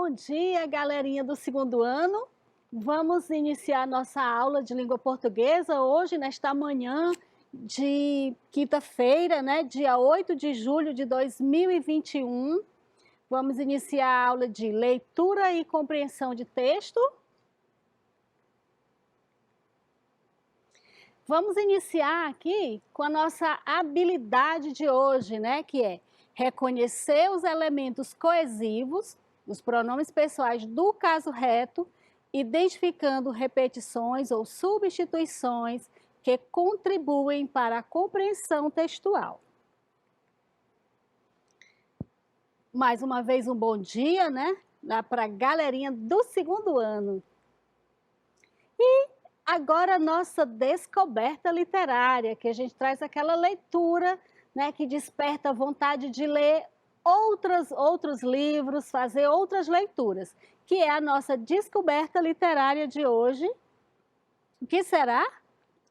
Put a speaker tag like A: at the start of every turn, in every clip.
A: Bom dia, galerinha do segundo ano. Vamos iniciar nossa aula de língua portuguesa hoje, nesta manhã de quinta-feira, né, dia 8 de julho de 2021. Vamos iniciar a aula de leitura e compreensão de texto. Vamos iniciar aqui com a nossa habilidade de hoje, né, que é reconhecer os elementos coesivos, os pronomes pessoais do caso reto, identificando repetições ou substituições que contribuem para a compreensão textual. Mais uma vez um bom dia, né, para a galerinha do segundo ano. E agora nossa descoberta literária, que a gente traz aquela leitura, né, que desperta a vontade de ler outros livros, fazer outras leituras, que é a nossa descoberta literária de hoje. O que será?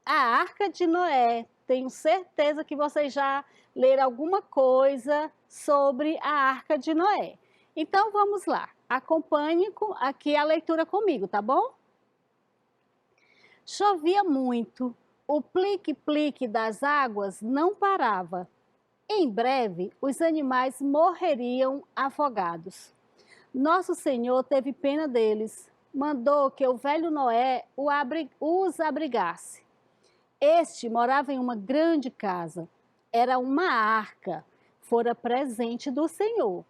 A: A Arca de Noé. Tenho certeza que vocês já leram alguma coisa sobre a Arca de Noé. Então vamos lá, acompanhe aqui a leitura comigo, tá bom? Chovia muito, o plique-plique das águas não parava. Em breve, os animais morreriam afogados. Nosso Senhor teve pena deles, mandou que o velho Noé os abrigasse. Este morava em uma grande casa, era uma arca, fora presente do Senhor.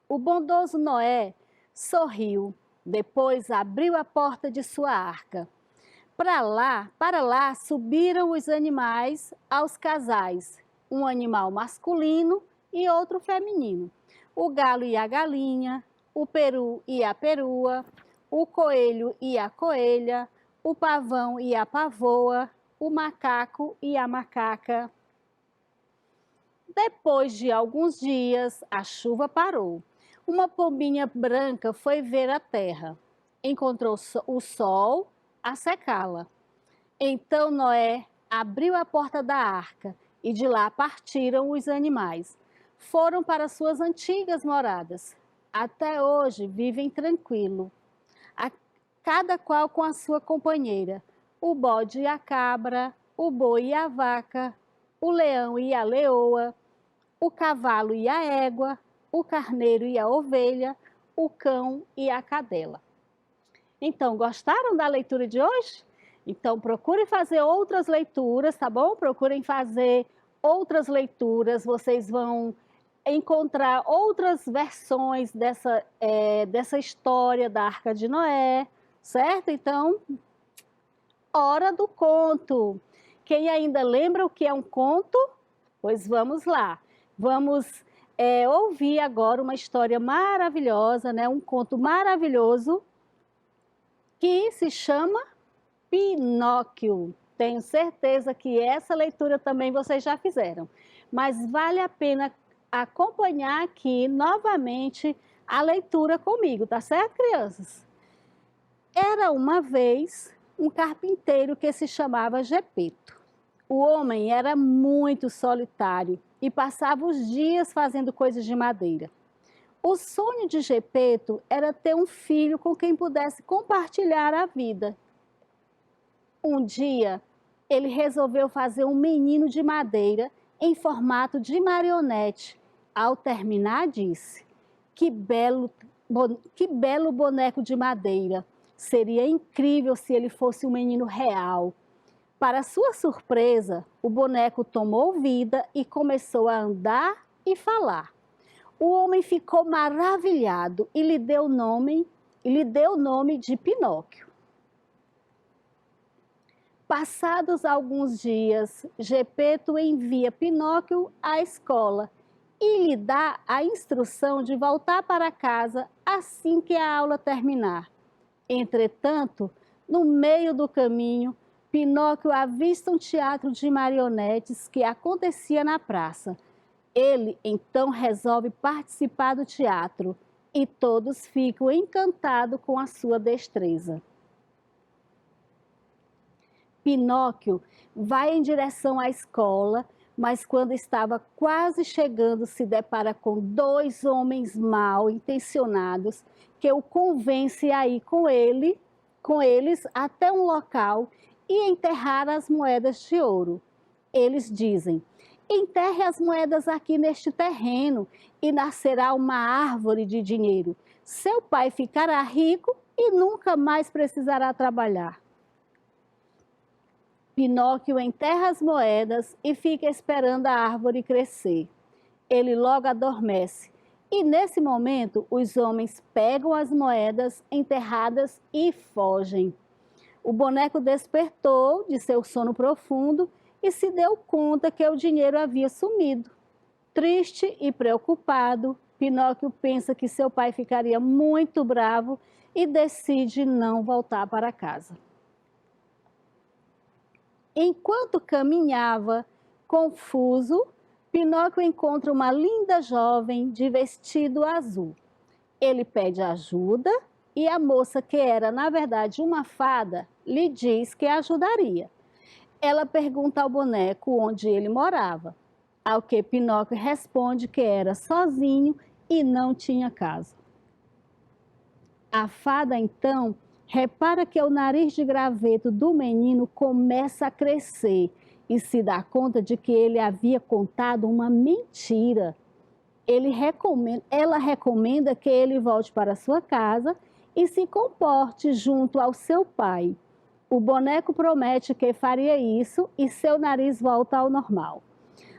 A: O bondoso Noé sorriu, depois abriu a porta de sua arca. Para lá subiram os animais aos casais, um animal masculino e outro feminino, o galo e a galinha, o peru e a perua, o coelho e a coelha, o pavão e a pavoa, o macaco e a macaca. Depois de alguns dias, a chuva parou. Uma pombinha branca foi ver a terra. Encontrou o sol a secá-la. Então Noé abriu a porta da arca e de lá partiram os animais. Foram para suas antigas moradas. Até hoje vivem tranquilo, cada qual com a sua companheira, o bode e a cabra, o boi e a vaca, o leão e a leoa, o cavalo e a égua, o carneiro e a ovelha, o cão e a cadela. Então, gostaram da leitura de hoje? Então, procurem fazer outras leituras, tá bom? Procurem fazer outras leituras, vocês vão encontrar outras versões dessa história da Arca de Noé, certo? Então, hora do conto. Quem ainda lembra o que é um conto? Pois vamos lá. Vamos ouvir agora uma história maravilhosa, né? Um conto maravilhoso que se chama Pinóquio. Tenho certeza que essa leitura também vocês já fizeram, mas vale a pena acompanhar aqui novamente a leitura comigo, tá certo, crianças? Era uma vez um carpinteiro que se chamava Gepeto. O homem era muito solitário e passava os dias fazendo coisas de madeira. O sonho de Gepeto era ter um filho com quem pudesse compartilhar a vida. Um dia, ele resolveu fazer um menino de madeira em formato de marionete. Ao terminar, disse: que belo boneco de madeira! Seria incrível se ele fosse um menino real. Para sua surpresa, o boneco tomou vida e começou a andar e falar. O homem ficou maravilhado e lhe deu o nome de Pinóquio. Passados alguns dias, Gepeto envia Pinóquio à escola e lhe dá a instrução de voltar para casa assim que a aula terminar. Entretanto, no meio do caminho, Pinóquio avista um teatro de marionetes que acontecia na praça. Ele então resolve participar do teatro e todos ficam encantados com a sua destreza. Pinóquio vai em direção à escola, Mas quando estava quase chegando, se depara com dois homens mal intencionados que o convence a ir com eles até um local e enterrar as moedas de ouro. Eles dizem: enterre as moedas aqui neste terreno e nascerá uma árvore de dinheiro. Seu pai ficará rico e nunca mais precisará trabalhar. Pinóquio enterra as moedas e fica esperando a árvore crescer. Ele logo adormece. E nesse momento, os homens pegam as moedas enterradas e fogem. O boneco despertou de seu sono profundo e se deu conta que o dinheiro havia sumido. Triste e preocupado, Pinóquio pensa que seu pai ficaria muito bravo e decide não voltar para casa. Enquanto caminhava, confuso, Pinóquio encontra uma linda jovem de vestido azul. Ele pede ajuda e a moça, que era na verdade uma fada, lhe diz que ajudaria. Ela pergunta ao boneco onde ele morava, ao que Pinóquio responde que era sozinho e não tinha casa. A fada então repara que o nariz de graveto do menino começa a crescer e se dá conta de que ele havia contado uma mentira. Ela recomenda que ele volte para sua casa e se comporte junto ao seu pai. O boneco promete que faria isso e seu nariz volta ao normal.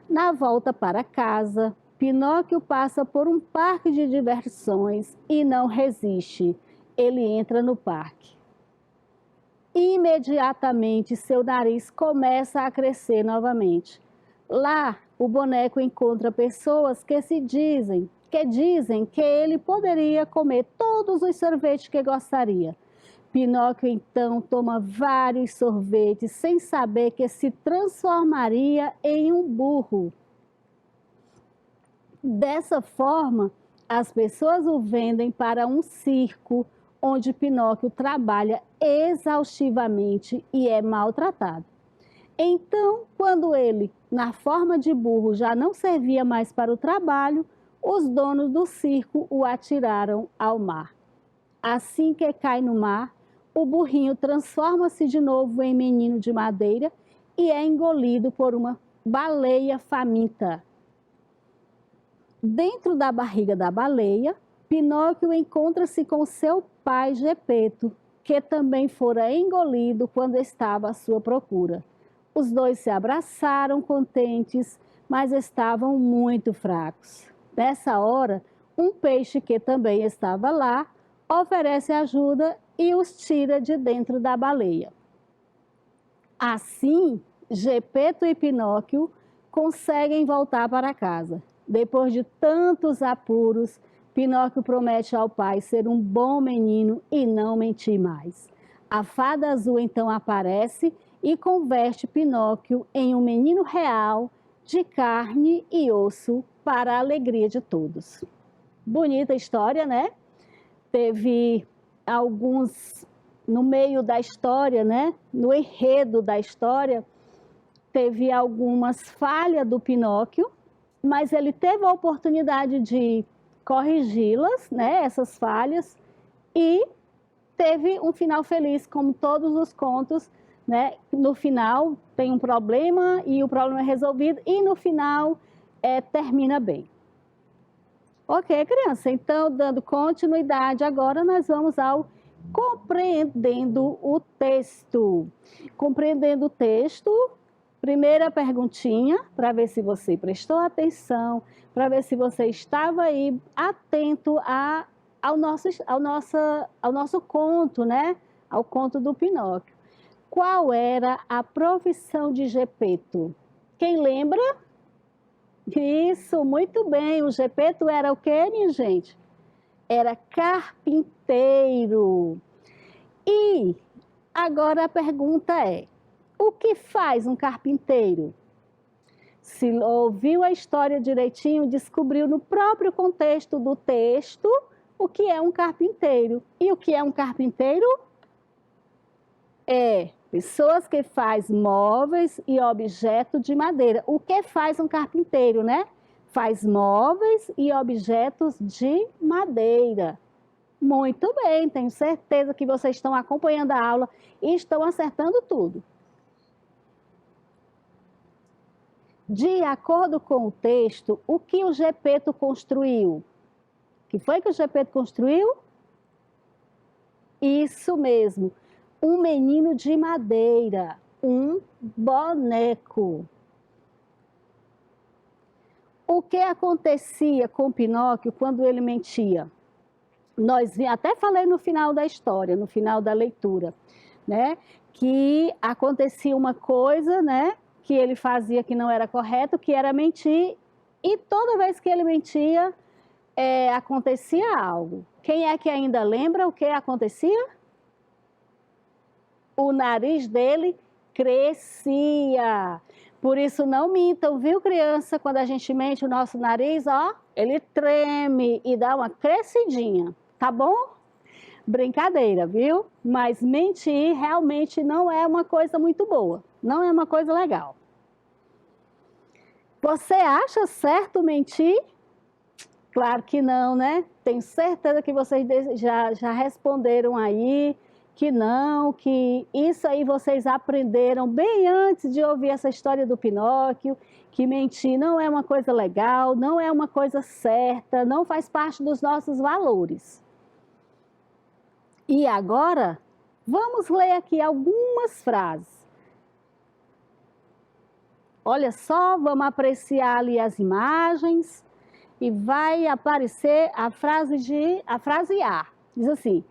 A: Na volta para casa, Pinóquio passa por um parque de diversões e não resiste. Ele entra no parque. Imediatamente, seu nariz começa a crescer novamente. Lá, o boneco encontra pessoas que dizem que ele poderia comer todos os sorvetes que gostaria. Pinóquio então toma vários sorvetes sem saber que se transformaria em um burro. Dessa forma, as pessoas o vendem para um circo, onde Pinóquio trabalha exaustivamente e é maltratado. Então, quando ele, na forma de burro, já não servia mais para o trabalho, os donos do circo o atiraram ao mar. Assim que cai no mar, o burrinho transforma-se de novo em menino de madeira e é engolido por uma baleia faminta. Dentro da barriga da baleia, Pinóquio encontra-se com seu pai Gepeto, que também fora engolido quando estava à sua procura. Os dois se abraçaram contentes, mas estavam muito fracos. Nessa hora, um peixe que também estava lá oferece ajuda e os tira de dentro da baleia. Assim, Gepeto e Pinóquio conseguem voltar para casa. Depois de tantos apuros, Pinóquio promete ao pai ser um bom menino e não mentir mais. A fada azul então aparece e converte Pinóquio em um menino real, de carne e osso, para a alegria de todos. Bonita história, né? Teve alguns, no meio da história, né? No enredo da história, teve algumas falhas do Pinóquio, mas ele teve a oportunidade de corrigi-las, né, essas falhas, e teve um final feliz, como todos os contos, né? No final tem um problema e o problema é resolvido e no final termina bem. Ok, criança, então dando continuidade, agora nós vamos ao compreendendo o texto. Compreendendo o texto, primeira perguntinha, para ver se você prestou atenção, para ver se você estava aí atento ao nosso conto, né? Ao conto do Pinóquio. Qual era a profissão de Gepeto? Quem lembra? Isso, muito bem. O Gepeto era o quê, minha gente? Era carpinteiro. E agora a pergunta é: o que faz um carpinteiro? Se ouviu a história direitinho, descobriu no próprio contexto do texto o que é um carpinteiro. E o que é um carpinteiro? Pessoas que fazem móveis e objetos de madeira. O que faz um carpinteiro, né? Faz móveis e objetos de madeira. Muito bem, tenho certeza que vocês estão acompanhando a aula e estão acertando tudo. De acordo com o texto, o que o Gepeto construiu? O que foi que o Gepeto construiu? Isso mesmo, um menino de madeira, um boneco. O que acontecia com Pinóquio quando ele mentia? Até falei no final da história, no final da leitura, né? Que acontecia uma coisa, né? Que ele fazia que não era correto, que era mentir, e toda vez que ele mentia, acontecia algo. Quem é que ainda lembra o que acontecia? O nariz dele crescia. Por isso não mintam, viu, criança? Quando a gente mente, o nosso nariz, ó, ele treme e dá uma crescidinha, tá bom? Brincadeira, viu? Mas mentir realmente não é uma coisa muito boa, não é uma coisa legal. Você acha certo mentir? Claro que não, né? Tenho certeza que vocês já responderam aí que não, que isso aí vocês aprenderam bem antes de ouvir essa história do Pinóquio, que mentir não é uma coisa legal, não é uma coisa certa, não faz parte dos nossos valores. E agora, vamos ler aqui algumas frases. Olha só, vamos apreciar ali as imagens e vai aparecer a frase A. Diz assim: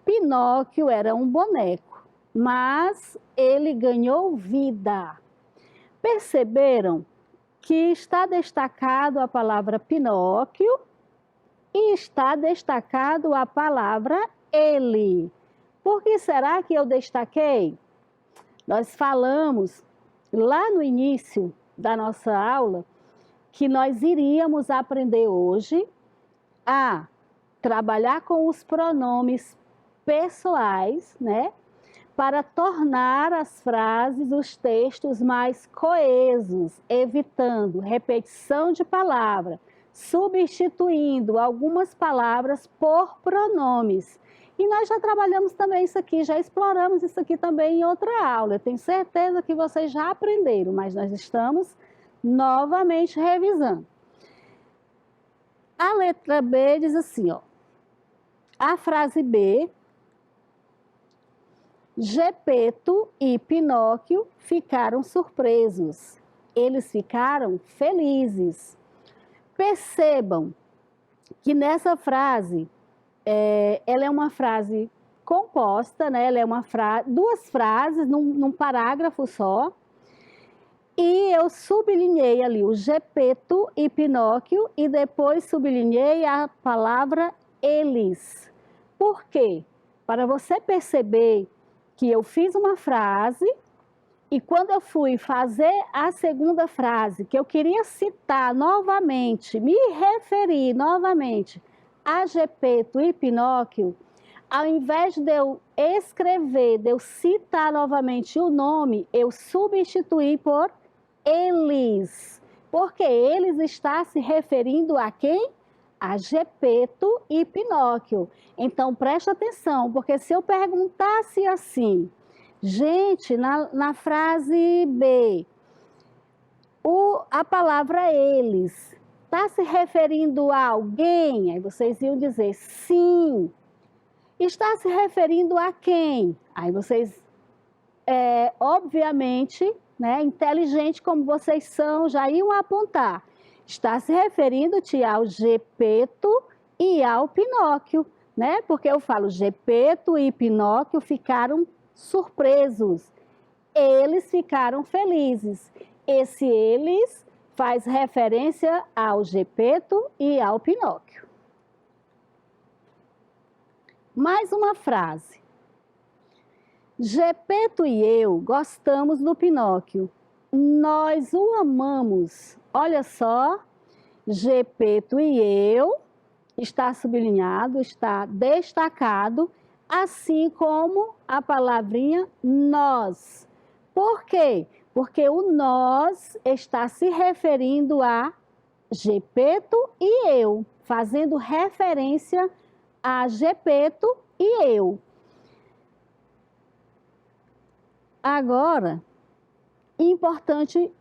A: Pinóquio era um boneco, mas ele ganhou vida. Perceberam que está destacado a palavra Pinóquio e está destacado a palavra ele. Por que será que eu destaquei? Nós falamos lá no início da nossa aula que nós iríamos aprender hoje a trabalhar com os pronomes pessoais, né? Para tornar as frases, os textos mais coesos, evitando repetição de palavra, substituindo algumas palavras por pronomes. E nós já trabalhamos também isso aqui, já exploramos isso aqui também em outra aula. Eu tenho certeza que vocês já aprenderam, mas nós estamos novamente revisando. A letra B diz assim, ó. A frase B, Gepeto e Pinóquio ficaram surpresos. Eles ficaram felizes. Percebam que nessa frase, ela é uma frase composta, né? Ela é duas frases num parágrafo só. E eu sublinhei ali o Gepeto e Pinóquio e depois sublinhei a palavra eles. Por quê? Para você perceber que eu fiz uma frase e quando eu fui fazer a segunda frase, que eu queria citar novamente, me referir novamente a Gepeto e Pinóquio, ao invés de eu escrever, de eu citar novamente o nome, eu substituí por eles. Porque eles está se referindo a quem? A Gepeto e Pinóquio. Então, preste atenção, porque se eu perguntasse assim, gente, na frase B, a palavra eles está se referindo a alguém? Aí vocês iam dizer sim. Está se referindo a quem? Aí vocês, obviamente, né, inteligente como vocês são, já iam apontar. Está se referindo-te ao Gepeto e ao Pinóquio, né? Porque eu falo Gepeto e Pinóquio ficaram surpresos. Eles ficaram felizes. Esse eles faz referência ao Gepeto e ao Pinóquio. Mais uma frase. Gepeto e eu gostamos do Pinóquio. Nós o amamos. Olha só, Gepeto e eu, está sublinhado, está destacado assim como a palavrinha nós. Por quê? Porque o nós está se referindo a Gepeto e eu, fazendo referência a Gepeto e eu. Agora, importante,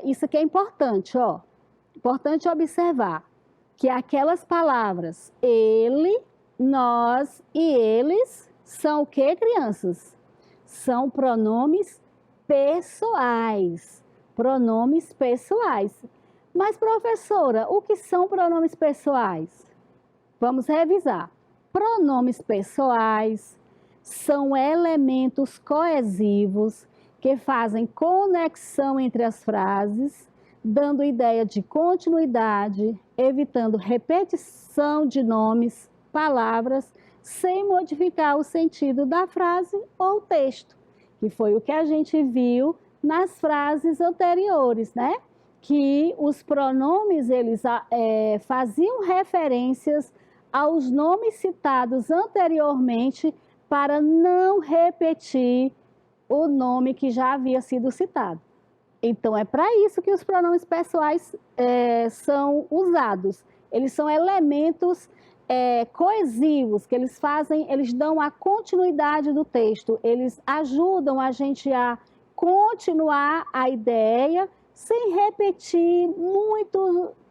A: isso aqui é importante, ó. Importante observar que aquelas palavras ele, nós e eles são o que, crianças? São pronomes pessoais. Pronomes pessoais. Mas, professora, o que são pronomes pessoais? Vamos revisar. Pronomes pessoais são elementos coesivos que fazem conexão entre as frases, dando ideia de continuidade, evitando repetição de nomes, palavras, sem modificar o sentido da frase ou texto, que foi o que a gente viu nas frases anteriores, né? Que os pronomes eles faziam referências aos nomes citados anteriormente para não repetir o nome que já havia sido citado. Então, é para isso que os pronomes pessoais são usados. Eles são elementos coesivos, que eles dão a continuidade do texto, eles ajudam a gente a continuar a ideia sem repetir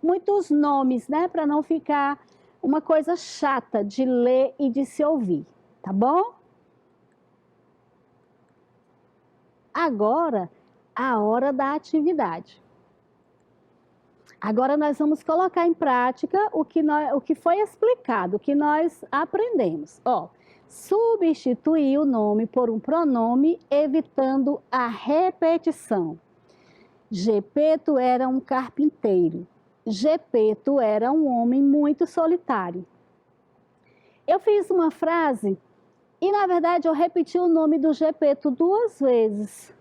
A: muitos nomes, né? Para não ficar uma coisa chata de ler e de se ouvir, tá bom? Agora, a hora da atividade. Agora nós vamos colocar em prática o que foi explicado, o que nós aprendemos. Ó, substituir o nome por um pronome, evitando a repetição. Gepeto era um carpinteiro. Gepeto era um homem muito solitário. Eu fiz uma frase e, na verdade, eu repeti o nome do Gepeto 2 vezes.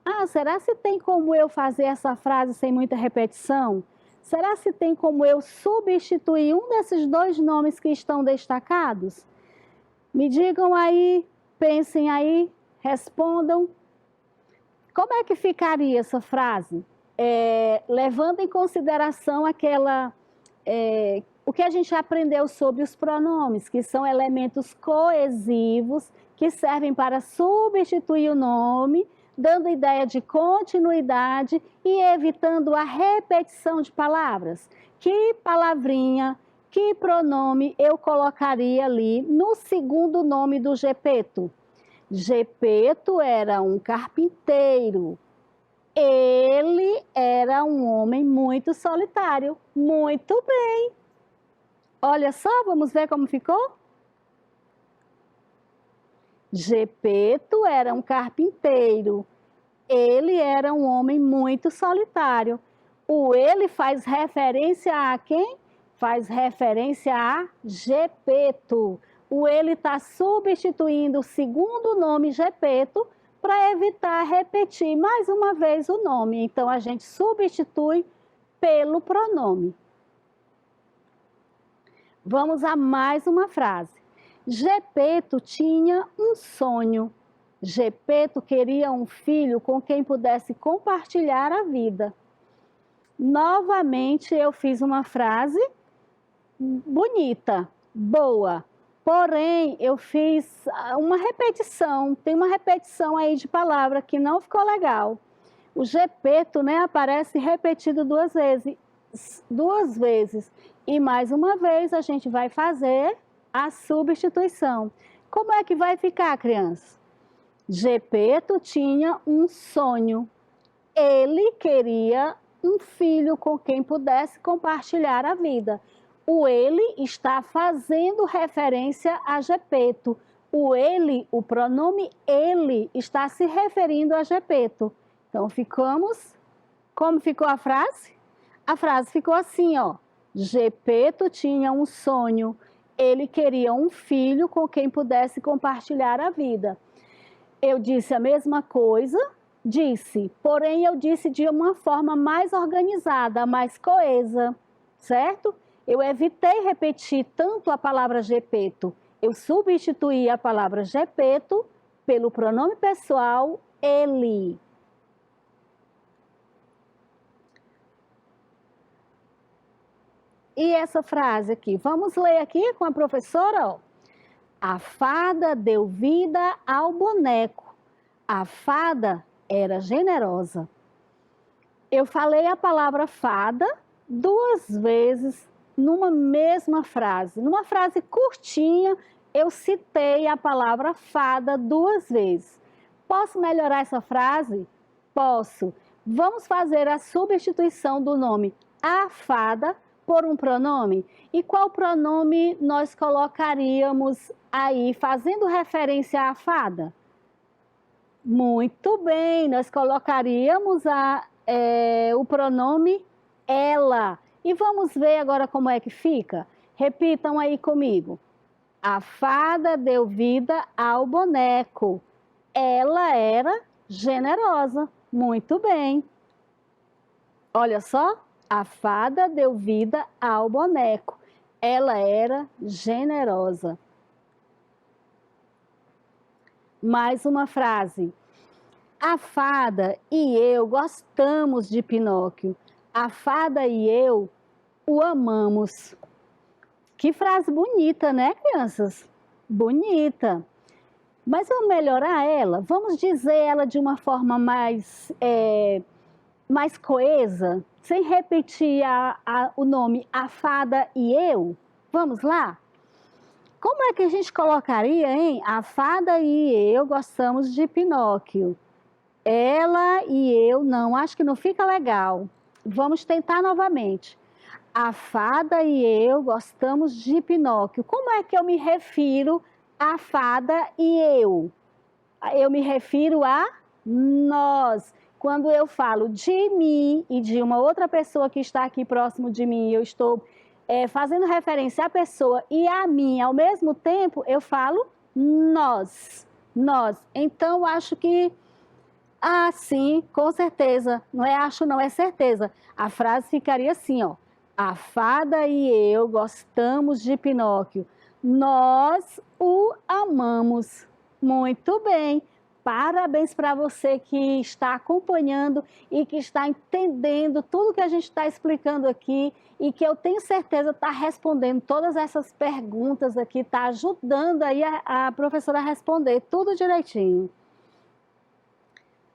A: Ah, será se tem como eu fazer essa frase sem muita repetição? Será se tem como eu substituir um desses 2 nomes que estão destacados? Me digam aí, pensem aí, respondam. Como é que ficaria essa frase? Levando em consideração o que a gente aprendeu sobre os pronomes, que são elementos coesivos, que servem para substituir o nome, dando ideia de continuidade e evitando a repetição de palavras. Que palavrinha, que pronome eu colocaria ali no segundo nome do Gepeto? Gepeto era um carpinteiro. Ele era um homem muito solitário. Muito bem. Olha só, vamos ver como ficou? Gepeto era um carpinteiro. Ele era um homem muito solitário. O ele faz referência a quem? Faz referência a Gepeto. O ele está substituindo o segundo nome Gepeto para evitar repetir mais uma vez o nome. Então, a gente substitui pelo pronome. Vamos a mais uma frase. Gepeto tinha um sonho. Gepeto queria um filho com quem pudesse compartilhar a vida. Novamente, eu fiz uma frase bonita, boa. Porém, eu fiz uma repetição. Tem uma repetição aí de palavra que não ficou legal. O Gepeto, né, aparece repetido 2 vezes. 2 vezes. E mais uma vez a gente vai fazer a substituição. Como é que vai ficar, criança? Gepeto tinha um sonho. Ele queria um filho com quem pudesse compartilhar a vida. O ele está fazendo referência a Gepeto. O ele, o pronome ele, está se referindo a Gepeto. Então, ficamos... Como ficou a frase? A frase ficou assim, ó. Gepeto tinha um sonho. Ele queria um filho com quem pudesse compartilhar a vida. Eu disse a mesma coisa, porém eu disse de uma forma mais organizada, mais coesa, certo? Eu evitei repetir tanto a palavra Gepeto. Eu substituí a palavra Gepeto pelo pronome pessoal ele. E essa frase aqui, vamos ler aqui com a professora, ó. A fada deu vida ao boneco. A fada era generosa. Eu falei a palavra fada 2 vezes numa mesma frase. Numa frase curtinha, eu citei a palavra fada 2 vezes. Posso melhorar essa frase? Posso. Vamos fazer a substituição do nome a fada por um pronome. E qual pronome nós colocaríamos aí, fazendo referência à fada? Muito bem, nós colocaríamos o pronome ela. E vamos ver agora como é que fica? Repitam aí comigo. A fada deu vida ao boneco. Ela era generosa. Muito bem. Olha só, a fada deu vida ao boneco. Ela era generosa. Mais uma frase. A fada e eu gostamos de Pinóquio. A fada e eu o amamos. Que frase bonita, né, crianças? Bonita. Mas vamos melhorar ela? Vamos dizer ela de uma forma mais coesa, sem repetir o nome a fada e eu? Vamos lá? Como é que a gente colocaria, hein? A fada e eu gostamos de Pinóquio. Ela e eu não, acho que não fica legal. Vamos tentar novamente. A fada e eu gostamos de Pinóquio. Como é que eu me refiro a fada e eu? Eu me refiro a nós. Quando eu falo de mim e de uma outra pessoa que está aqui próximo de mim, eu estou fazendo referência à pessoa e a mim ao mesmo tempo, eu falo nós. Nós. Então, acho que sim, com certeza. Não é acho, não, é certeza. A frase ficaria assim, ó. A fada e eu gostamos de Pinóquio. Nós o amamos. Muito bem. Parabéns para você que está acompanhando e que está entendendo tudo que a gente está explicando aqui e que eu tenho certeza está respondendo todas essas perguntas aqui, está ajudando aí a professora a responder tudo direitinho.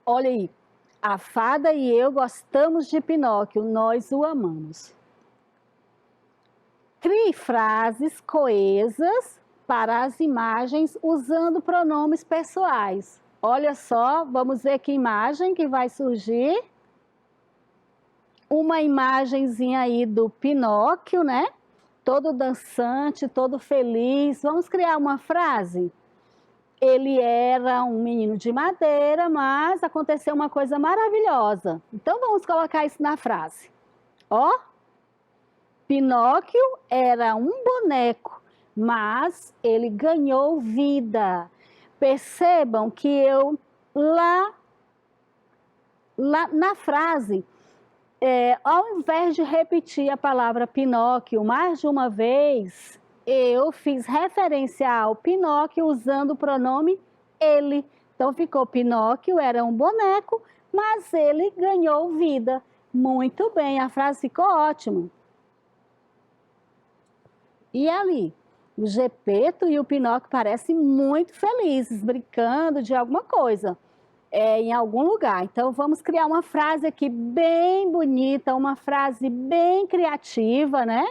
A: Olha aí, a fada e eu gostamos de Pinóquio, nós o amamos. Crie frases coesas para as imagens usando pronomes pessoais. Olha só, vamos ver que imagem que vai surgir. Uma imagenzinha aí do Pinóquio, né? Todo dançante, todo feliz. Vamos criar uma frase? Ele era um menino de madeira, mas aconteceu uma coisa maravilhosa. Então, vamos colocar isso na frase. Ó, Pinóquio era um boneco, mas ele ganhou vida. Percebam que eu, lá na frase, ao invés de repetir a palavra Pinóquio mais de uma vez, eu fiz referência ao Pinóquio usando o pronome ele. Então, ficou Pinóquio era um boneco, mas ele ganhou vida. Muito bem, a frase ficou ótima. E ali, o Gepeto e o Pinóquio parecem muito felizes, brincando de alguma coisa, em algum lugar. Então, vamos criar uma frase aqui bem bonita, uma frase bem criativa, né?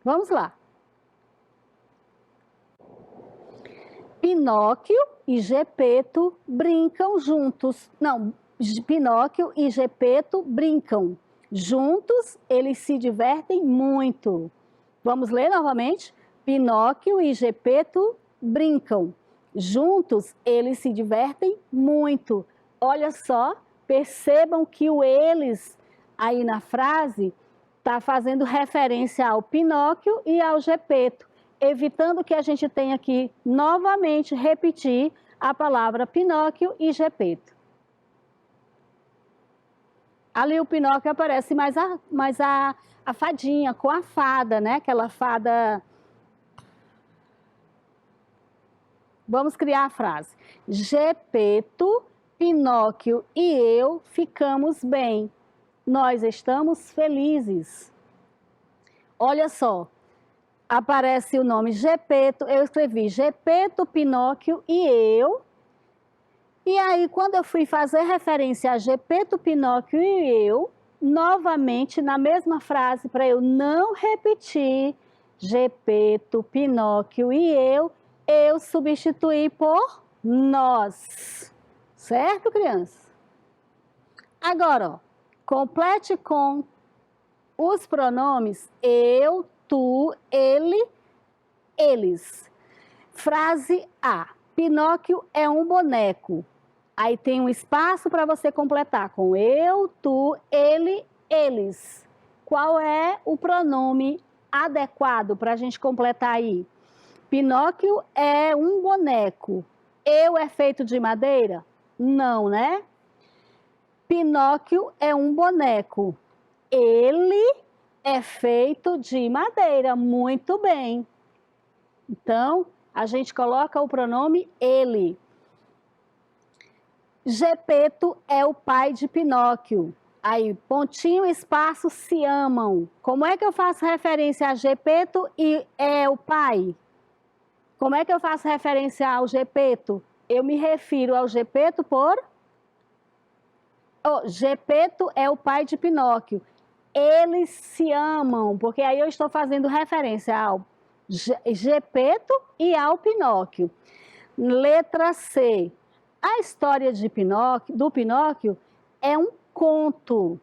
A: Vamos lá. Pinóquio e Gepeto brincam juntos. Não, Pinóquio e Gepeto brincam. Juntos, eles se divertem muito. Vamos ler novamente? Pinóquio e Gepeto brincam. Juntos, eles se divertem muito. Olha só, percebam que o eles aí na frase está fazendo referência ao Pinóquio e ao Gepeto, evitando que a gente tenha que novamente repetir a palavra Pinóquio e Gepeto. Ali o Pinóquio aparece mais a fadinha, com a fada, né? Aquela fada Vamos criar a frase. Gepeto, Pinóquio e eu ficamos bem. Nós estamos felizes. Olha só, aparece o nome Gepeto, eu escrevi Gepeto, Pinóquio e eu. E aí, quando eu fui fazer referência a Gepeto, Pinóquio e eu, novamente, na mesma frase, para eu não repetir Gepeto, Pinóquio e eu substituí por nós. Certo, crianças? Agora, ó, complete com os pronomes eu, tu, ele, eles. Frase A. Pinóquio é um boneco. Aí tem um espaço para você completar com eu, tu, ele, eles. Qual é o pronome adequado para a gente completar aí? Pinóquio é um boneco. Eu é feito de madeira? Não, né? Pinóquio é um boneco. Ele é feito de madeira. Muito bem. Então, a gente coloca o pronome ele. Gepeto é o pai de Pinóquio. Aí, pontinho, espaço, se amam. Como é que eu faço referência a Gepeto e é o pai? Como é que eu faço referência ao Gepeto? Eu me refiro ao Gepeto por... Oh, Gepeto é o pai de Pinóquio. Eles se amam, porque aí eu estou fazendo referência ao Gepeto e ao Pinóquio. Letra C. A história de do Pinóquio é um conto.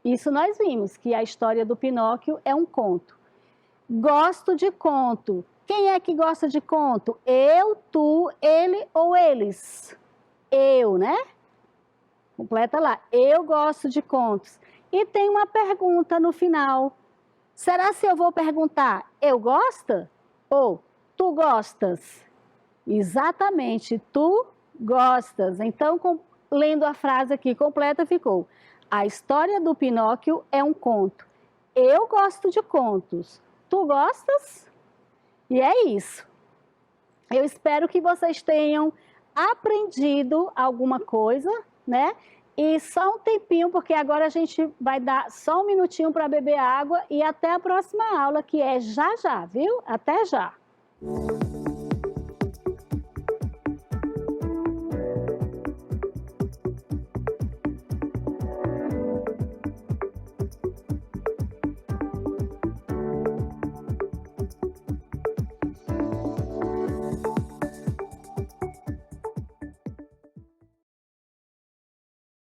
A: Isso nós vimos, que a história do Pinóquio é um conto. Gosto de conto. Quem é que gosta de conto? Eu, tu, ele ou eles? Eu, né? Completa lá. Eu gosto de contos. E tem uma pergunta no final. Será se eu vou perguntar, eu gosta? Ou tu gostas? Exatamente, tu gostas. Então, lendo a frase aqui completa, ficou: a história do Pinóquio é um conto. Eu gosto de contos. Tu gostas? E é isso. Eu espero que vocês tenham aprendido alguma coisa, né? E só um tempinho, porque agora a gente vai dar só um minutinho para beber água e até a próxima aula, que é já já, viu? Até já!